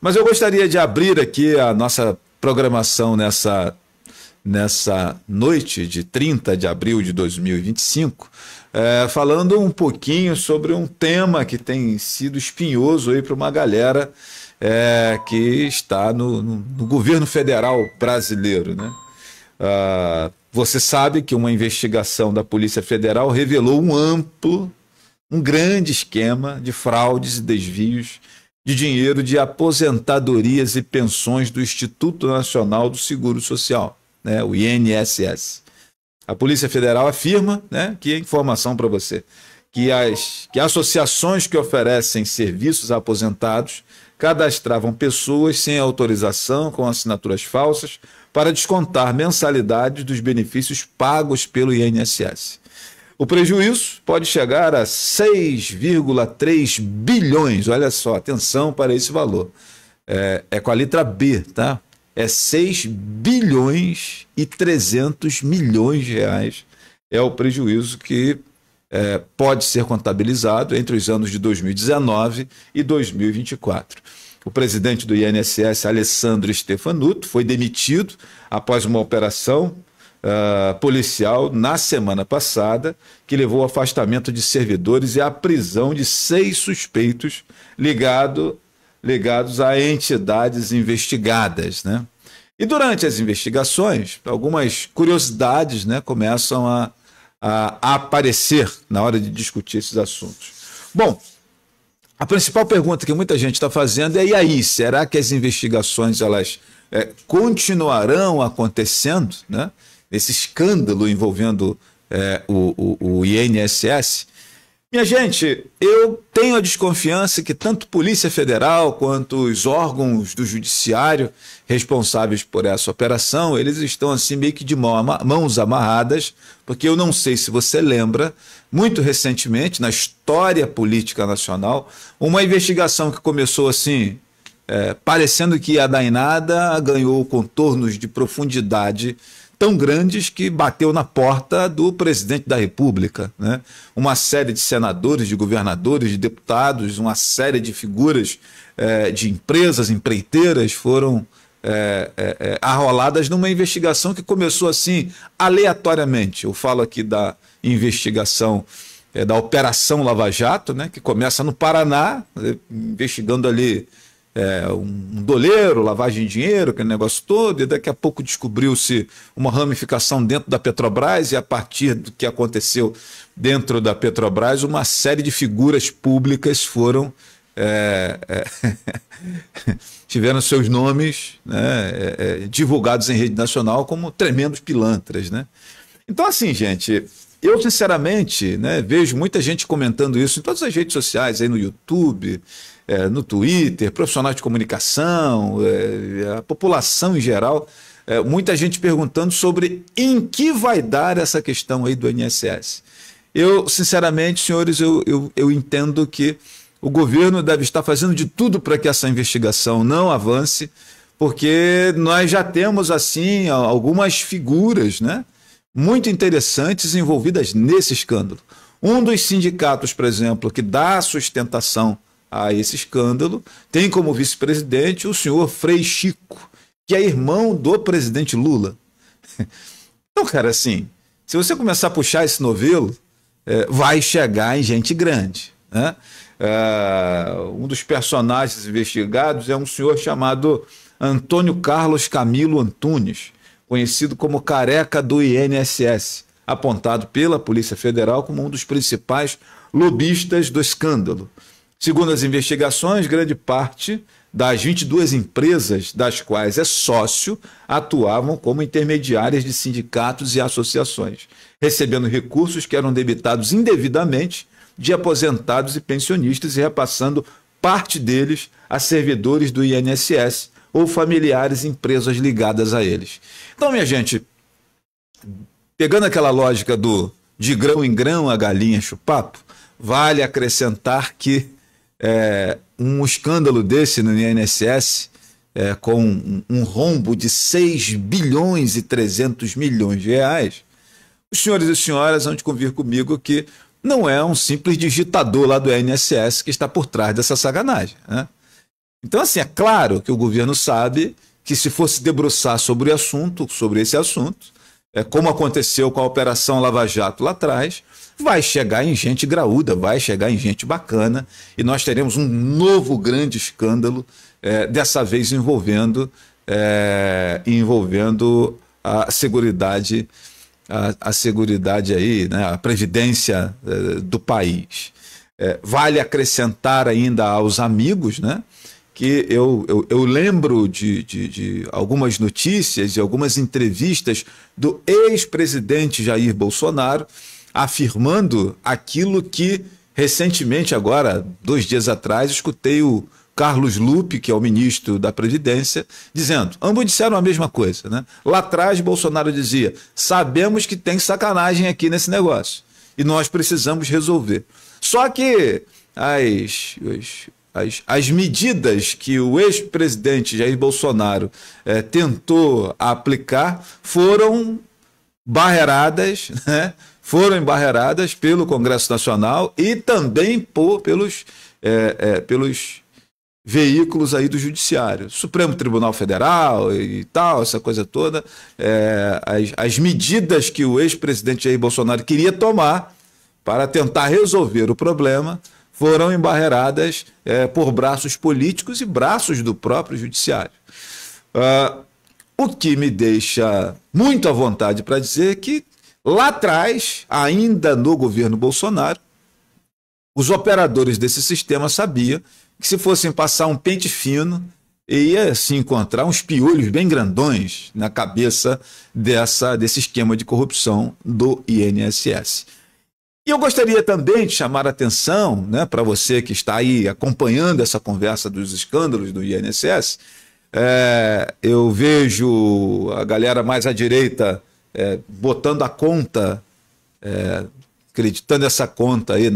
Mas eu gostaria de abrir aqui a nossa programação nessa noite de 30 de abril de 2025, falando um pouquinho sobre um tema que tem sido espinhoso aí para uma galera que está no governo federal brasileiro, né? Você sabe que uma investigação da Polícia Federal revelou um grande esquema de fraudes e desvios de dinheiro de aposentadorias e pensões do Instituto Nacional do Seguro Social, né, o INSS. A Polícia Federal afirma, né, que informação para você, que associações que oferecem serviços a aposentados cadastravam pessoas sem autorização, com assinaturas falsas, para descontar mensalidades dos benefícios pagos pelo INSS. O prejuízo pode chegar a 6,3 bilhões. Olha só, atenção para esse valor. É com a letra B, tá? É 6 bilhões e 300 milhões de reais. É o prejuízo que pode ser contabilizado entre os anos de 2019 e 2024. O presidente do INSS, Alessandro Stefanuto, foi demitido após uma operação policial na semana passada, que levou ao afastamento de servidores e à prisão de 6 suspeitos ligados a entidades investigadas, né? E durante as investigações, algumas curiosidades, né, começam a aparecer na hora de discutir esses assuntos. Bom, a principal pergunta que muita gente está fazendo é: e aí, será que as investigações elas continuarão acontecendo, né? Esse escândalo envolvendo o INSS? Minha gente, eu tenho a desconfiança que tanto Polícia Federal quanto os órgãos do Judiciário responsáveis por essa operação, eles estão assim meio que de mãos amarradas, porque eu não sei se você lembra, muito recentemente, na história política nacional, uma investigação que começou assim, parecendo que ia dar em nada, ganhou contornos de profundidade tão grandes que bateu na porta do presidente da República, né? Uma série de senadores, de governadores, de deputados, uma série de figuras de empresas, empreiteiras foram arroladas numa investigação que começou assim, aleatoriamente. Eu falo aqui da investigação da Operação Lava Jato, né, que começa no Paraná, investigando ali um doleiro, lavagem de dinheiro, aquele negócio todo, e daqui a pouco descobriu-se uma ramificação dentro da Petrobras, e a partir do que aconteceu dentro da Petrobras, uma série de figuras públicas foram tiveram seus nomes, né, divulgados em rede nacional como tremendos pilantras, né? Então, assim, gente, eu sinceramente, né, vejo muita gente comentando isso em todas as redes sociais, aí no YouTube, no Twitter, profissionais de comunicação, a população em geral, muita gente perguntando sobre em que vai dar essa questão aí do INSS. Eu, sinceramente, senhores, eu entendo que o governo deve estar fazendo de tudo para que essa investigação não avance, porque nós já temos, assim, algumas figuras, né, muito interessantes envolvidas nesse escândalo. Um dos sindicatos, por exemplo, que dá sustentação a esse escândalo, tem como vice-presidente o senhor Frei Chico, que é irmão do presidente Lula. Então, cara, assim, se você começar a puxar esse novelo, vai chegar em gente grande, né? Um dos personagens investigados é um senhor chamado Antônio Carlos Camilo Antunes, conhecido como Careca do INSS, apontado pela Polícia Federal como um dos principais lobistas do escândalo. Segundo as investigações, grande parte das 22 empresas das quais é sócio atuavam como intermediárias de sindicatos e associações, recebendo recursos que eram debitados indevidamente de aposentados e pensionistas e repassando parte deles a servidores do INSS ou familiares em empresas ligadas a eles. Então, minha gente, pegando aquela lógica de grão em grão a galinha enche o papo, vale acrescentar que um escândalo desse no INSS, com um rombo de 6 bilhões e 300 milhões de reais, os senhores e senhoras vão convir comigo que não é um simples digitador lá do INSS que está por trás dessa sacanagem, né? Então, assim, é claro que o governo sabe que se fosse debruçar sobre o assunto, sobre esse assunto, como aconteceu com a Operação Lava Jato lá atrás, vai chegar em gente graúda, vai chegar em gente bacana, e nós teremos um novo grande escândalo, dessa vez envolvendo a seguridade, a seguridade aí, né, a previdência do país. Vale acrescentar ainda aos amigos, né, que eu lembro de algumas notícias e algumas entrevistas do ex-presidente Jair Bolsonaro afirmando aquilo que recentemente, agora, 2 dias atrás, escutei o Carlos Lupe, que é o ministro da Previdência, dizendo, ambos disseram a mesma coisa, né? Lá atrás, Bolsonaro dizia, sabemos que tem sacanagem aqui nesse negócio e nós precisamos resolver. Só que as medidas que o ex-presidente Jair Bolsonaro tentou aplicar foram barreiradas, né? Foram embarreiradas pelo Congresso Nacional e também pelos veículos aí do Judiciário, Supremo Tribunal Federal e tal, essa coisa toda. As medidas que o ex-presidente Jair Bolsonaro queria tomar para tentar resolver o problema foram embarreiradas por braços políticos e braços do próprio Judiciário. O que me deixa muito à vontade para dizer que lá atrás, ainda no governo Bolsonaro, os operadores desse sistema sabiam que se fossem passar um pente fino, ia se encontrar uns piolhos bem grandões na cabeça desse esquema de corrupção do INSS. E eu gostaria também de chamar a atenção, né, para você que está aí acompanhando essa conversa dos escândalos do INSS. Eu vejo a galera mais à direita botando a conta, acreditando essa conta aí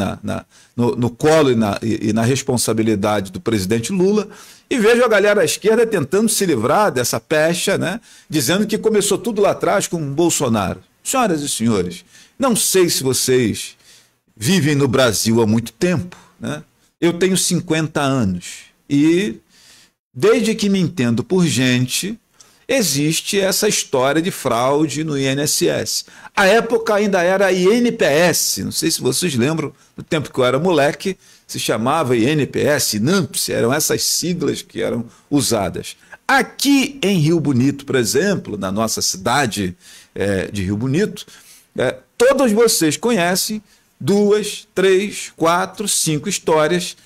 no colo e na responsabilidade do presidente Lula, e vejo a galera à esquerda tentando se livrar dessa pecha, né, dizendo que começou tudo lá atrás com Bolsonaro. Senhoras e senhores, não sei se vocês vivem no Brasil há muito tempo, né? Eu tenho 50 anos e, desde que me entendo por gente, existe essa história de fraude no INSS. A época ainda era INPS, não sei se vocês lembram, no tempo que eu era moleque, se chamava INPS, INAMPS, eram essas siglas que eram usadas. Aqui em Rio Bonito, por exemplo, na nossa cidade de Rio Bonito, todos vocês conhecem 2, 3, 4, 5 histórias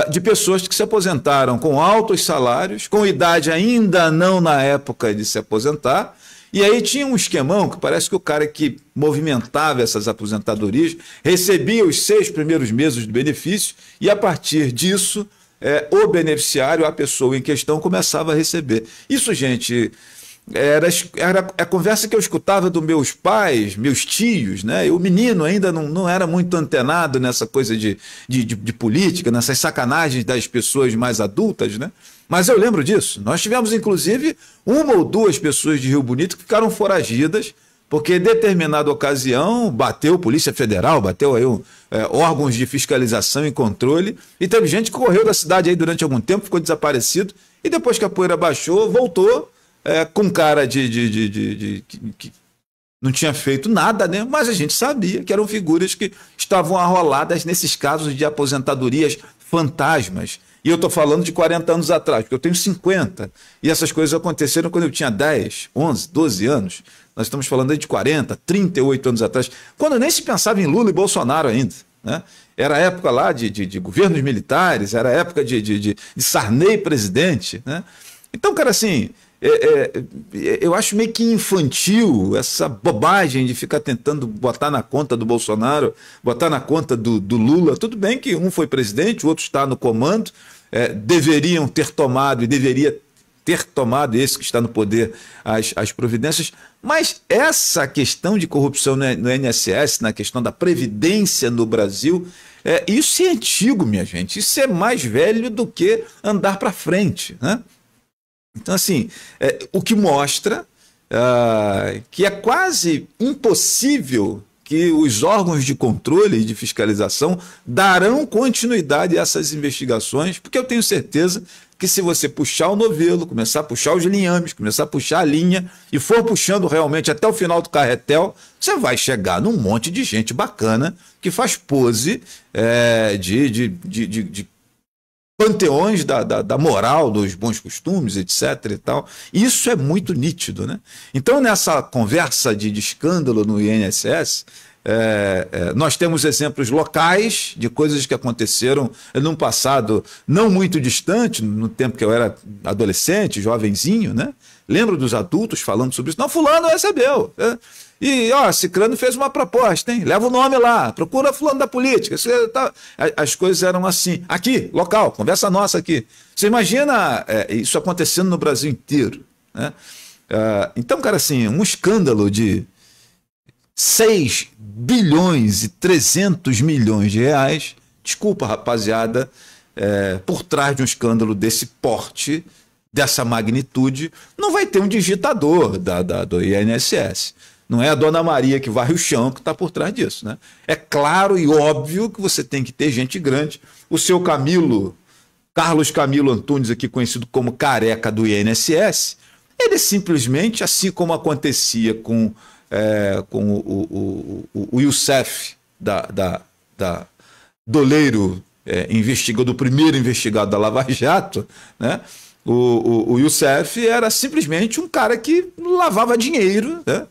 de pessoas que se aposentaram com altos salários, com idade ainda não na época de se aposentar, e aí tinha um esquemão que parece que o cara que movimentava essas aposentadorias recebia os 6 primeiros meses de benefício e a partir disso o beneficiário, a pessoa em questão, começava a receber. Isso, gente, era a conversa que eu escutava dos meus pais, meus tios, né? O menino ainda não era muito antenado nessa coisa de política, nessas sacanagens das pessoas mais adultas, né? Mas eu lembro disso. Nós tivemos, inclusive, 1 ou 2 pessoas de Rio Bonito que ficaram foragidas porque, em determinada ocasião, bateu Polícia Federal, bateu aí órgãos de fiscalização e controle, e teve gente que correu da cidade aí durante algum tempo, ficou desaparecido, e depois que a poeira baixou, voltou com cara que não tinha feito nada, né? Mas a gente sabia que eram figuras que estavam arroladas nesses casos de aposentadorias fantasmas. E eu estou falando de 40 anos atrás, porque eu tenho 50. E essas coisas aconteceram quando eu tinha 10, 11, 12 anos. Nós estamos falando aí de 40, 38 anos atrás, quando nem se pensava em Lula e Bolsonaro ainda, né? Era a época lá de governos militares, era a época de Sarney presidente, né? Então, cara, assim, eu acho meio que infantil essa bobagem de ficar tentando botar na conta do Bolsonaro, botar na conta do Lula. Tudo bem que um foi presidente, o outro está no comando, deveriam ter tomado e deveria ter tomado, esse que está no poder, as providências, mas essa questão de corrupção no INSS, na questão da previdência no Brasil, isso é antigo, minha gente, isso é mais velho do que andar para frente, né? Então, assim, o que mostra que é quase impossível que os órgãos de controle e de fiscalização darão continuidade a essas investigações, porque eu tenho certeza que se você puxar o novelo, começar a puxar os linhames, começar a puxar a linha e for puxando realmente até o final do carretel, você vai chegar num monte de gente bacana que faz pose de panteões da moral, dos bons costumes, etc. e tal. Isso é muito nítido, né? Então, nessa conversa de escândalo no INSS, nós temos exemplos locais de coisas que aconteceram num passado não muito distante, no tempo que eu era adolescente, jovenzinho, né? Lembro dos adultos falando sobre isso. Não, fulano recebeu. E, ó, Cicrano fez uma proposta, hein? Leva o nome lá, procura fulano da política. As coisas eram assim. Aqui, local, conversa nossa aqui. Você imagina isso acontecendo no Brasil inteiro, né? Então, cara, assim, um escândalo de 6 bilhões e 300 milhões de reais, desculpa, rapaziada, por trás de um escândalo desse porte, dessa magnitude, não vai ter um digitador do INSS. Não é a Dona Maria que varre o chão que está por trás disso, né? É claro e óbvio que você tem que ter gente grande. O seu Carlos Camilo Antunes, aqui conhecido como Careca do INSS, ele simplesmente, assim como acontecia com o Youssef Doleiro, do primeiro investigado da Lava Jato, né? O Youssef era simplesmente um cara que lavava dinheiro, né?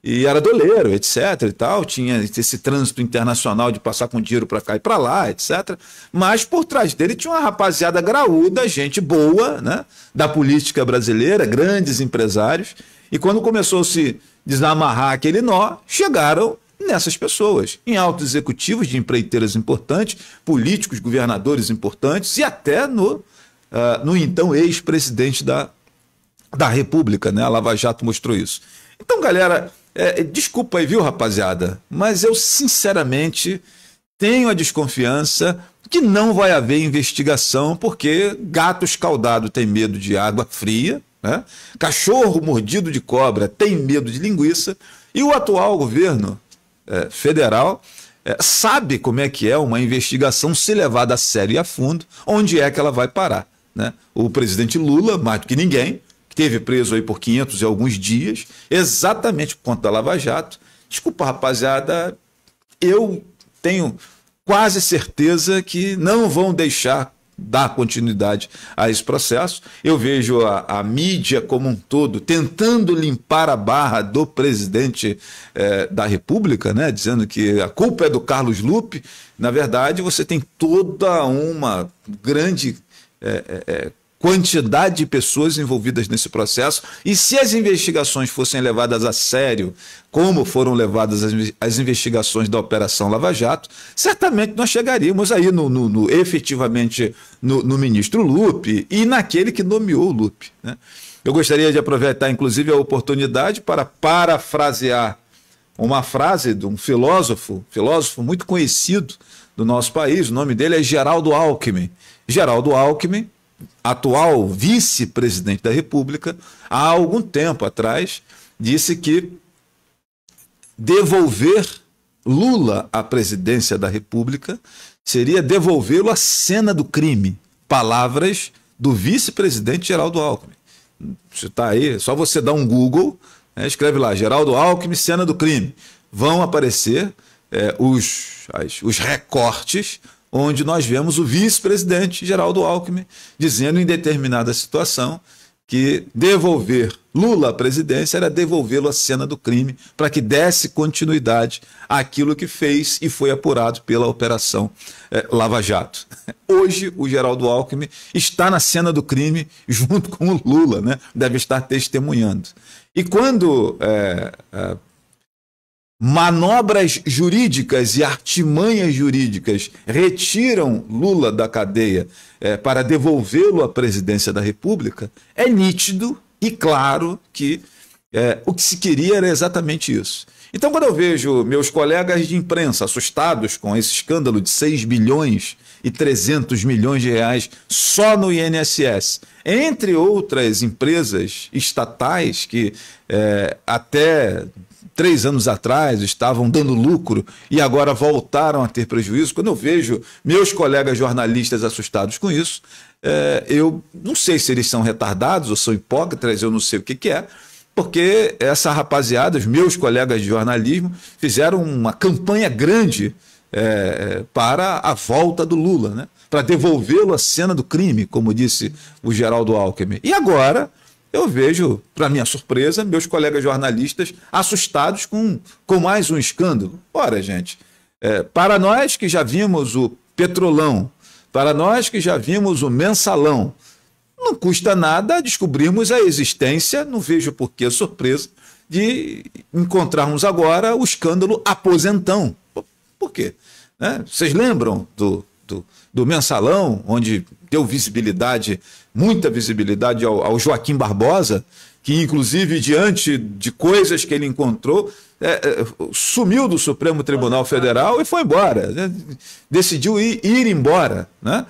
E era doleiro, etc. e tal, tinha esse trânsito internacional de passar com dinheiro para cá e para lá, etc. Mas por trás dele tinha uma rapaziada graúda, gente boa, né? Da política brasileira, grandes empresários. E quando começou a se desamarrar aquele nó, chegaram nessas pessoas, em altos executivos de empreiteiras importantes, políticos, governadores importantes e até no então ex-presidente da República, né? A Lava Jato mostrou isso. Então, galera, desculpa aí, viu, rapaziada, mas eu sinceramente tenho a desconfiança que não vai haver investigação, porque gato escaldado tem medo de água fria, né? Cachorro mordido de cobra tem medo de linguiça, e o atual governo federal sabe como é que é uma investigação se levada a sério e a fundo, onde é que ela vai parar, né? O presidente Lula, mais do que ninguém, que teve preso aí por 500 e alguns dias, exatamente por conta da Lava Jato. Desculpa, rapaziada, eu tenho quase certeza que não vão deixar dar continuidade a esse processo. Eu vejo a mídia como um todo tentando limpar a barra do presidente da República, né, dizendo que a culpa é do Carlos Lupe. Na verdade, você tem toda uma grande quantidade de pessoas envolvidas nesse processo, e se as investigações fossem levadas a sério, como foram levadas as investigações da Operação Lava Jato, certamente nós chegaríamos aí efetivamente no ministro Lupe e naquele que nomeou o Lupe, né? Eu gostaria de aproveitar, inclusive, a oportunidade para parafrasear uma frase de um filósofo muito conhecido do nosso país. O nome dele é Geraldo Alckmin. Geraldo Alckmin, atual vice-presidente da República, há algum tempo atrás, disse que devolver Lula à presidência da República seria devolvê-lo à cena do crime. Palavras do vice-presidente Geraldo Alckmin. Você está aí, só você dá um Google, né, escreve lá, Geraldo Alckmin, cena do crime. Vão aparecer os recortes onde nós vemos o vice-presidente Geraldo Alckmin dizendo em determinada situação que devolver Lula à presidência era devolvê-lo à cena do crime, para que desse continuidade àquilo que fez e foi apurado pela Operação Lava Jato. Hoje, o Geraldo Alckmin está na cena do crime junto com o Lula, né? Deve estar testemunhando. E quando manobras jurídicas e artimanhas jurídicas retiram Lula da cadeia para devolvê-lo à presidência da República, é nítido e claro que o que se queria era exatamente isso. Então, quando eu vejo meus colegas de imprensa assustados com esse escândalo de 6 bilhões e 300 milhões de reais só no INSS, entre outras empresas estatais que até 3 anos atrás estavam dando lucro e agora voltaram a ter prejuízo, quando eu vejo meus colegas jornalistas assustados com isso, eu não sei se eles são retardados ou são hipócritas, eu não sei o que é, porque essa rapaziada, os meus colegas de jornalismo, fizeram uma campanha grande para a volta do Lula, né? Para devolvê-lo à cena do crime, como disse o Geraldo Alckmin. E agora eu vejo, para minha surpresa, meus colegas jornalistas assustados com mais um escândalo. Ora, gente, para nós que já vimos o Petrolão, para nós que já vimos o Mensalão, não custa nada descobrirmos a existência, não vejo por que surpresa, de encontrarmos agora o escândalo Aposentão. Por quê? Vocês lembram do Mensalão, onde deu visibilidade, muita visibilidade ao Joaquim Barbosa, que inclusive diante de coisas que ele encontrou, sumiu do Supremo Tribunal Federal e foi embora, né? Decidiu ir embora, né?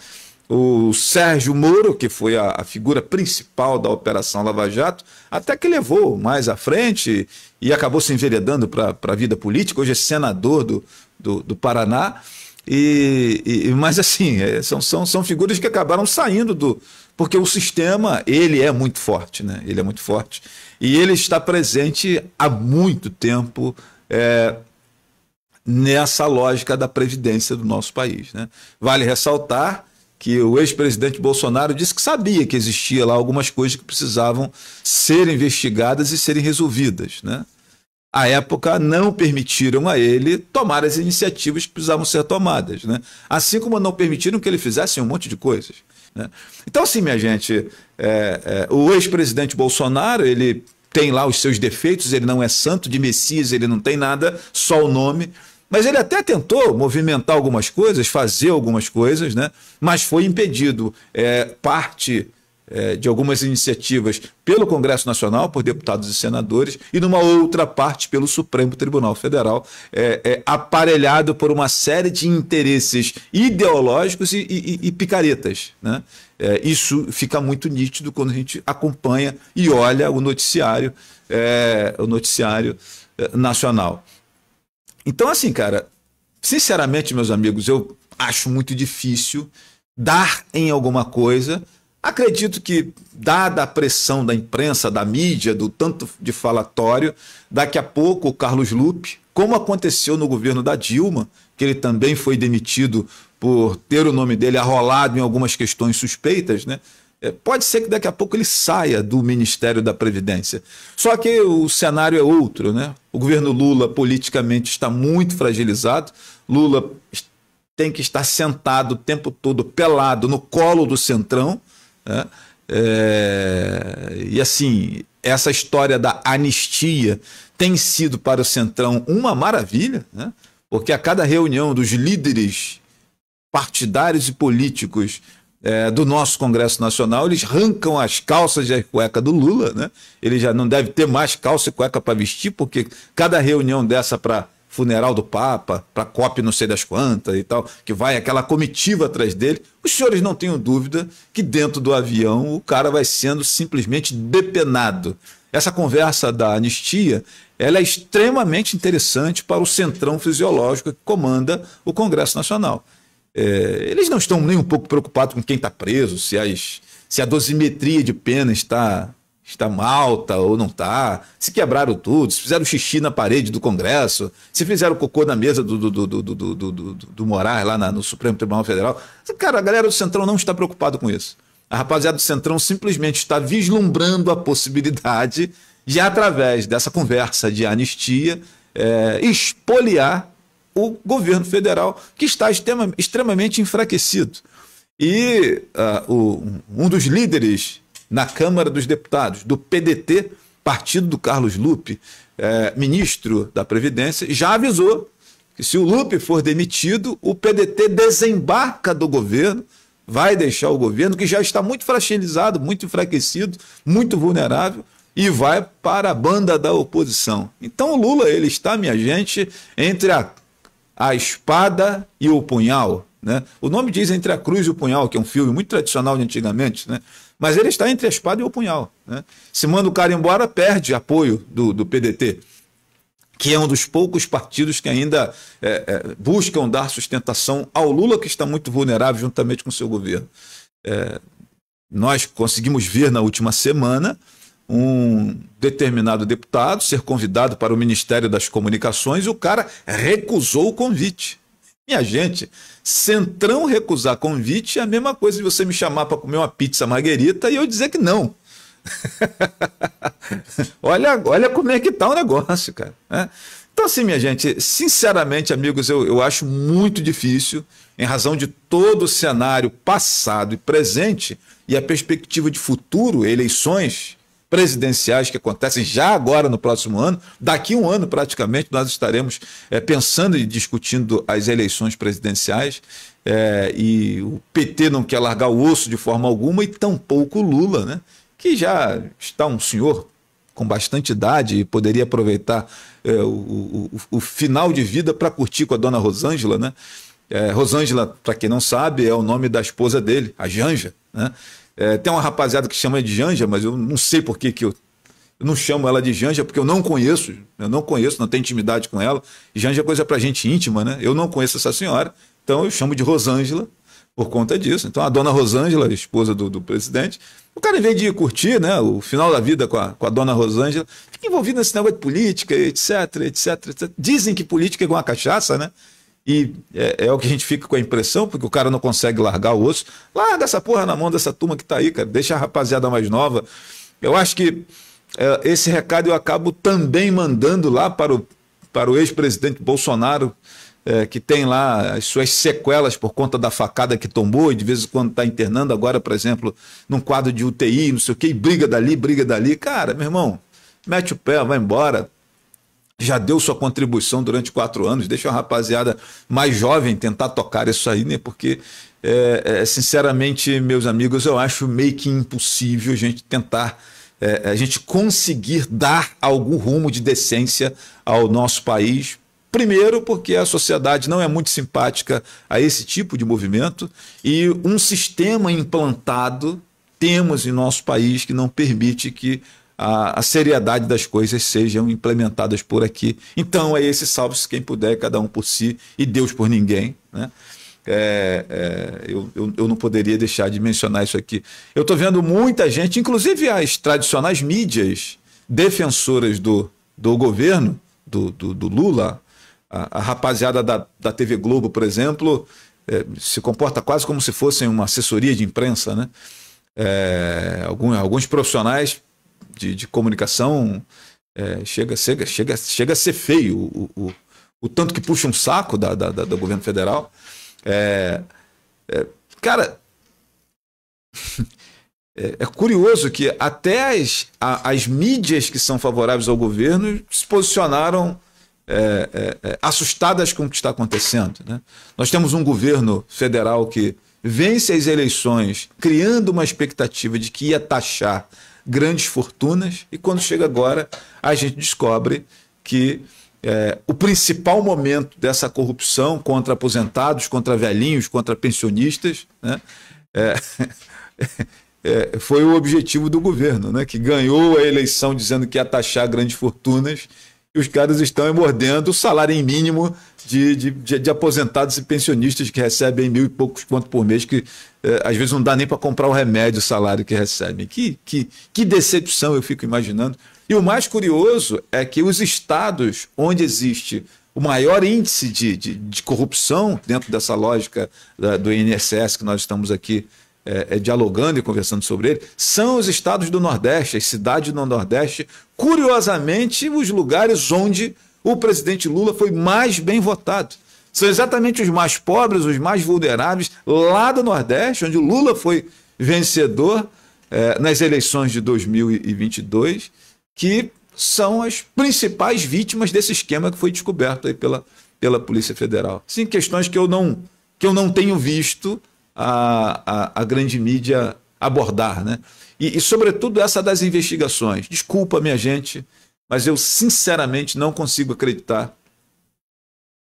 O Sérgio Moro, que foi a figura principal da Operação Lava Jato, até que levou mais à frente e acabou se enveredando para a vida política, hoje é senador do Paraná. Mas assim, são figuras que acabaram saindo porque o sistema, ele é muito forte, né? Ele é muito forte e ele está presente há muito tempo nessa lógica da previdência do nosso país, né? Vale ressaltar que o ex-presidente Bolsonaro disse que sabia que existia lá algumas coisas que precisavam ser investigadas e serem resolvidas, né? À época, não permitiram a ele tomar as iniciativas que precisavam ser tomadas, né? Assim como não permitiram que ele fizesse um monte de coisas, né? Então, assim, minha gente, o ex-presidente Bolsonaro, ele tem lá os seus defeitos, ele não é santo, de Messias ele não tem nada, só o nome, mas ele até tentou movimentar algumas coisas, fazer algumas coisas, né? Mas foi impedido. Parte de algumas iniciativas pelo Congresso Nacional, por deputados e senadores, e numa outra parte pelo Supremo Tribunal Federal, aparelhado por uma série de interesses ideológicos e picaretas, né? Isso fica muito nítido quando a gente acompanha e olha o noticiário nacional. Então, assim, cara, sinceramente, meus amigos, eu acho muito difícil dar em alguma coisa. Acredito que, dada a pressão da imprensa, da mídia, do tanto de falatório, daqui a pouco o Carlos Lupe, como aconteceu no governo da Dilma, que ele também foi demitido por ter o nome dele arrolado em algumas questões suspeitas, né? Pode ser que daqui a pouco ele saia do Ministério da Previdência. Só que o cenário é outro, né? O governo Lula politicamente está muito fragilizado. Lula tem que estar sentado o tempo todo pelado no colo do Centrão, né? E assim, essa história da anistia tem sido para o Centrão uma maravilha, né? Porque a cada reunião dos líderes partidários e políticos do nosso Congresso Nacional, eles arrancam as calças e a cueca do Lula, né? Ele já não deve ter mais calça e cueca para vestir, porque cada reunião dessa para funeral do Papa, para COP não sei das quantas e tal, que vai aquela comitiva atrás dele, os senhores não tenham dúvida que dentro do avião o cara vai sendo simplesmente depenado. Essa conversa da anistia, ela é extremamente interessante para o centrão fisiológico que comanda o Congresso Nacional. Eles não estão nem um pouco preocupados com quem está preso, se a dosimetria de pena está alta ou não está, se quebraram tudo, se fizeram xixi na parede do Congresso, se fizeram cocô na mesa do Moraes lá no Supremo Tribunal Federal. Cara, a galera do Centrão não está preocupada com isso. A rapaziada do Centrão simplesmente está vislumbrando a possibilidade de, através dessa conversa de anistia, expoliar o governo federal, que está extremamente enfraquecido. E um dos líderes na Câmara dos Deputados, do PDT, partido do Carlos Lupe, ministro da Previdência, já avisou que se o Lupe for demitido, o PDT desembarca do governo, vai deixar o governo, que já está muito fragilizado, muito enfraquecido, muito vulnerável, e vai para a banda da oposição. Então o Lula, ele está, minha gente, entre a espada e o punhal, né? O nome diz Entre a Cruz e o Punhal, que é um filme muito tradicional de antigamente, né? Mas ele está entre a espada e o punhal, né? Se manda o cara embora, perde apoio do PDT, que é um dos poucos partidos que ainda buscam dar sustentação ao Lula, que está muito vulnerável juntamente com o seu governo. nós conseguimos ver na última semana um determinado deputado ser convidado para o Ministério das Comunicações e o cara recusou o convite. Minha gente, Centrão recusar convite é a mesma coisa de você me chamar para comer uma pizza marguerita e eu dizer que não. olha como é que tá o negócio, cara. Então, assim, minha gente, sinceramente, amigos, eu acho muito difícil, em razão de todo o cenário passado e presente e a perspectiva de futuro, eleições presidenciais que acontecem já agora no próximo ano. Daqui a um ano, praticamente, nós estaremos pensando e discutindo as eleições presidenciais, e o PT não quer largar o osso de forma alguma, e tampouco o Lula, né? Que já está um senhor com bastante idade e poderia aproveitar o final de vida para curtir com a dona Rosângela, né? Rosângela, para quem não sabe, é o nome da esposa dele, a Janja, né? Tem uma rapaziada que chama de Janja, mas eu não sei por que eu não chamo ela de Janja, porque eu não conheço, não tenho intimidade com ela. Janja é coisa para gente íntima, né? Eu não conheço essa senhora, então eu chamo de Rosângela por conta disso. Então a dona Rosângela, esposa do presidente, o cara, em vez de curtir, né, o final da vida com a dona Rosângela, fica envolvido nesse negócio de política, etc, etc, etc. Dizem que política é igual uma cachaça, né? E é o que a gente fica com a impressão, porque o cara não consegue largar o osso. Larga essa porra na mão dessa turma que tá aí, cara. Deixa a rapaziada mais nova. Eu acho que esse recado eu acabo também mandando lá para o ex-presidente Bolsonaro, que tem lá as suas sequelas por conta da facada que tomou e de vez em quando está internando agora, por exemplo, num quadro de UTI, não sei o quê, e briga dali. Cara, meu irmão, mete o pé, vai embora. Já deu sua contribuição durante 4 anos, deixa a rapaziada mais jovem tentar tocar isso aí, né? Porque, sinceramente, meus amigos, eu acho meio que impossível a gente tentar, a gente conseguir dar algum rumo de decência ao nosso país. Primeiro, porque a sociedade não é muito simpática a esse tipo de movimento e um sistema implantado temos em nosso país que não permite que a seriedade das coisas sejam implementadas por aqui. Então é esse salve-se quem puder, cada um por si e Deus por ninguém, né? Eu não poderia deixar de mencionar isso aqui. Eu estou vendo muita gente, inclusive as tradicionais mídias defensoras do governo, do Lula, a rapaziada da TV Globo, por exemplo, se comporta quase como se fossem uma assessoria de imprensa, né? Alguns profissionais de comunicação chega a ser feio o tanto que puxa um saco do governo federal. Cara, é curioso que até as mídias que são favoráveis ao governo se posicionaram assustadas com o que está acontecendo, né? Nós temos um governo federal que vence as eleições criando uma expectativa de que ia taxar grandes fortunas, e quando chega agora a gente descobre que o principal momento dessa corrupção contra aposentados, contra velhinhos, contra pensionistas, né, foi o objetivo do governo, né, que ganhou a eleição dizendo que ia taxar grandes fortunas, e os caras estão mordendo o salário mínimo de aposentados e pensionistas que recebem 1.000 e poucos quanto por mês, que às vezes não dá nem para comprar o remédio, o salário que recebem. Que decepção, eu fico imaginando. E o mais curioso é que os estados onde existe o maior índice de corrupção, dentro dessa lógica do INSS que nós estamos aqui dialogando e conversando sobre ele, são os estados do Nordeste, as cidades do Nordeste, curiosamente os lugares onde o presidente Lula foi mais bem votado. São exatamente os mais pobres, os mais vulneráveis, lá do Nordeste, onde o Lula foi vencedor nas eleições de 2022, que são as principais vítimas desse esquema que foi descoberto aí pela Polícia Federal. Sim, questões que eu não tenho visto a grande mídia abordar, né? E, sobretudo, essa das investigações. Desculpa, minha gente, mas eu sinceramente não consigo acreditar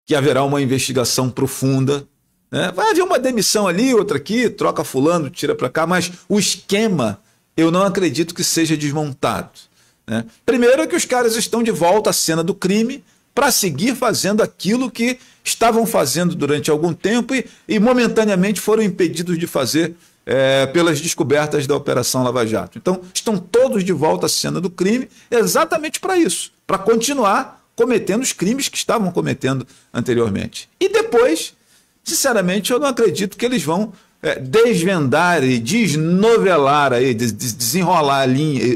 que haverá uma investigação profunda, né? Vai haver uma demissão ali, outra aqui, troca fulano, tira para cá, mas o esquema eu não acredito que seja desmontado, né? Primeiro é que os caras estão de volta à cena do crime para seguir fazendo aquilo que estavam fazendo durante algum tempo e momentaneamente foram impedidos de fazer pelas descobertas da Operação Lava Jato. Então, estão todos de volta à cena do crime exatamente para isso, para continuar cometendo os crimes que estavam cometendo anteriormente. E depois, sinceramente, eu não acredito que eles vão desvendar e desnovelar, aí, desenrolar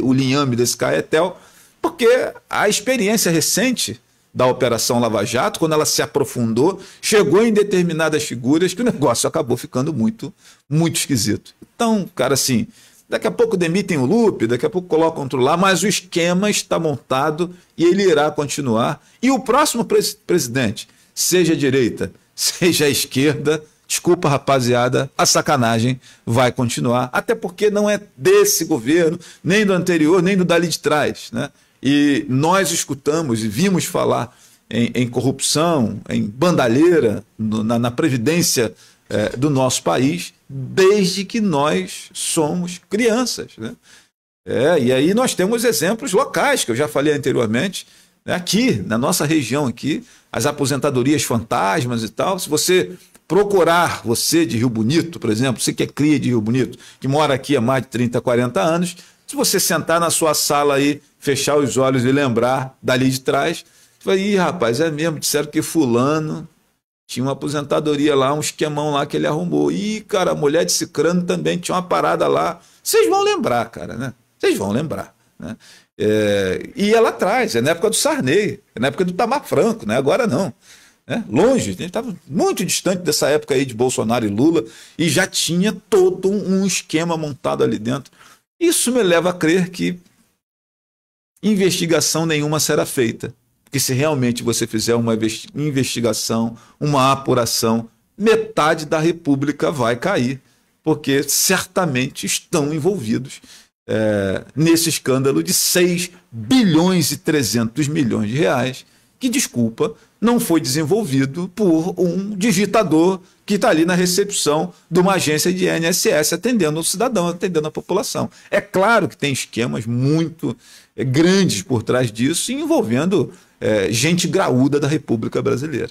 o linhame desse Caetel, porque a experiência recente da Operação Lava Jato, quando ela se aprofundou, chegou em determinadas figuras que o negócio acabou ficando muito, muito esquisito. Então, cara, assim, daqui a pouco demitem o Lupe, daqui a pouco colocam outro lá, mas o esquema está montado e ele irá continuar. E o próximo presidente, seja a direita, seja a esquerda, desculpa, rapaziada, a sacanagem vai continuar, até porque não é desse governo, nem do anterior, nem do dali de trás, né? E nós escutamos e vimos falar em corrupção, em bandalheira, na previdência do nosso país, desde que nós somos crianças, né? E aí nós temos exemplos locais, que eu já falei anteriormente, né? Aqui, na nossa região, aqui, as aposentadorias fantasmas e tal. Se você procurar, você de Rio Bonito, por exemplo, você que é cria de Rio Bonito, que mora aqui há mais de 30, 40 anos, se você sentar na sua sala aí, fechar os olhos e lembrar dali de trás, você vai, ih, rapaz, é mesmo, disseram que fulano tinha uma aposentadoria lá, um esquemão lá que ele arrumou. Ih, cara, a mulher de Cicrano também tinha uma parada lá. Vocês vão lembrar, cara, né? Vocês vão lembrar, né? E ela atrás, é na época do Sarney, é na época do Itamar Franco, né? Agora não. Longe, a gente estava muito distante dessa época aí de Bolsonaro e Lula, e já tinha todo um esquema montado ali dentro. Isso me leva a crer que investigação nenhuma será feita. Porque se realmente você fizer uma investigação, uma apuração, metade da República vai cair, porque certamente estão envolvidos nesse escândalo de 6 bilhões e 300 milhões de reais, que, desculpa, não foi desenvolvido por um digitador que está ali na recepção de uma agência de INSS atendendo o cidadão, atendendo a população. É claro que tem esquemas muito grandes por trás disso, envolvendo gente graúda da República Brasileira.